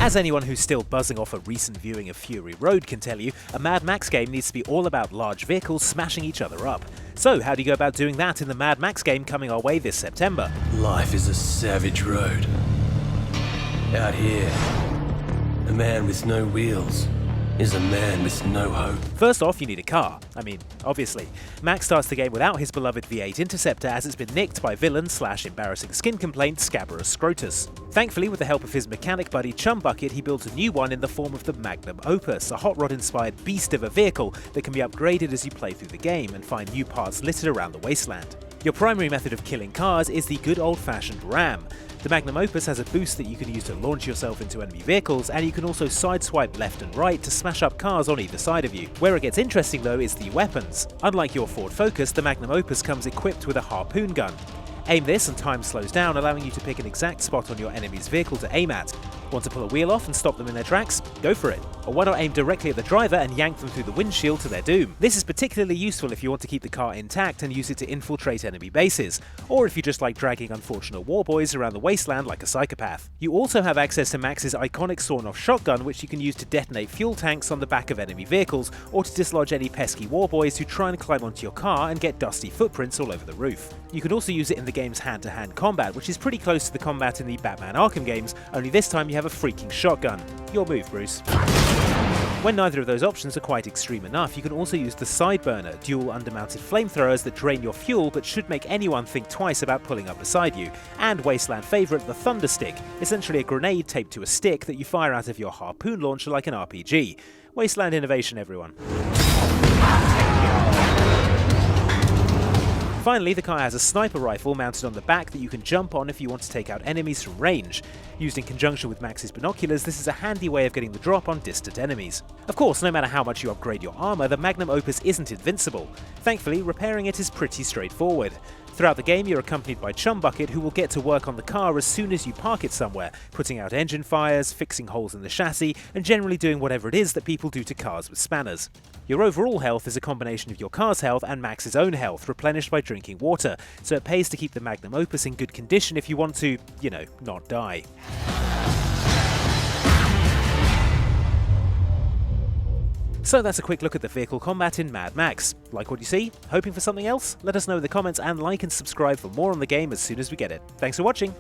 As anyone who's still buzzing off a recent viewing of Fury Road can tell you, a Mad Max game needs to be all about large vehicles smashing each other up. So how do you go about doing that in the Mad Max game coming our way this September? Life is a savage road. Out here, a man with no wheels is a man with no hope. First off, you need a car. I mean, obviously. Max starts the game without his beloved V8 Interceptor as it's been nicked by villain/embarrassing skin complaint Scabrous Scrotus. Thankfully, with the help of his mechanic buddy Chumbucket, he builds a new one in the form of the Magnum Opus, a hot rod-inspired beast of a vehicle that can be upgraded as you play through the game and find new parts littered around the wasteland. Your primary method of killing cars is the good old-fashioned ram. The Magnum Opus has a boost that you can use to launch yourself into enemy vehicles, and you can also sideswipe left and right to smash up cars on either side of you. Where it gets interesting though is the weapons. Unlike your Ford Focus, the Magnum Opus comes equipped with a harpoon gun. Aim this and time slows down, allowing you to pick an exact spot on your enemy's vehicle to aim at. Want to pull a wheel off and stop them in their tracks? Go for it. Or why not aim directly at the driver and yank them through the windshield to their doom? This is particularly useful if you want to keep the car intact and use it to infiltrate enemy bases, or if you just like dragging unfortunate warboys around the wasteland like a psychopath. You also have access to Max's iconic sawn-off shotgun, which you can use to detonate fuel tanks on the back of enemy vehicles, or to dislodge any pesky warboys who try and climb onto your car and get dusty footprints all over the roof. You can also use it in the game's hand-to-hand combat, which is pretty close to the combat in the Batman Arkham games, only this time you have a freaking shotgun. Your move, Bruce. When neither of those options are quite extreme enough, you can also use the Sideburner, dual undermounted flamethrowers that drain your fuel but should make anyone think twice about pulling up beside you, and Wasteland favourite, the Thunder Stick, essentially a grenade taped to a stick that you fire out of your harpoon launcher like an RPG. Wasteland innovation, everyone. Finally, the car has a sniper rifle mounted on the back that you can jump on if you want to take out enemies from range. Used in conjunction with Max's binoculars, this is a handy way of getting the drop on distant enemies. Of course, no matter how much you upgrade your armour, the Magnum Opus isn't invincible. Thankfully, repairing it is pretty straightforward. Throughout the game, you're accompanied by Chumbucket, who will get to work on the car as soon as you park it somewhere, putting out engine fires, fixing holes in the chassis, and generally doing whatever it is that people do to cars with spanners. Your overall health is a combination of your car's health and Max's own health, replenished by drinking water, so it pays to keep the Magnum Opus in good condition if you want to, you know, not die. So that's a quick look at the vehicle combat in Mad Max. Like what you see? Hoping for something else? Let us know in the comments and like and subscribe for more on the game as soon as we get it. Thanks for watching!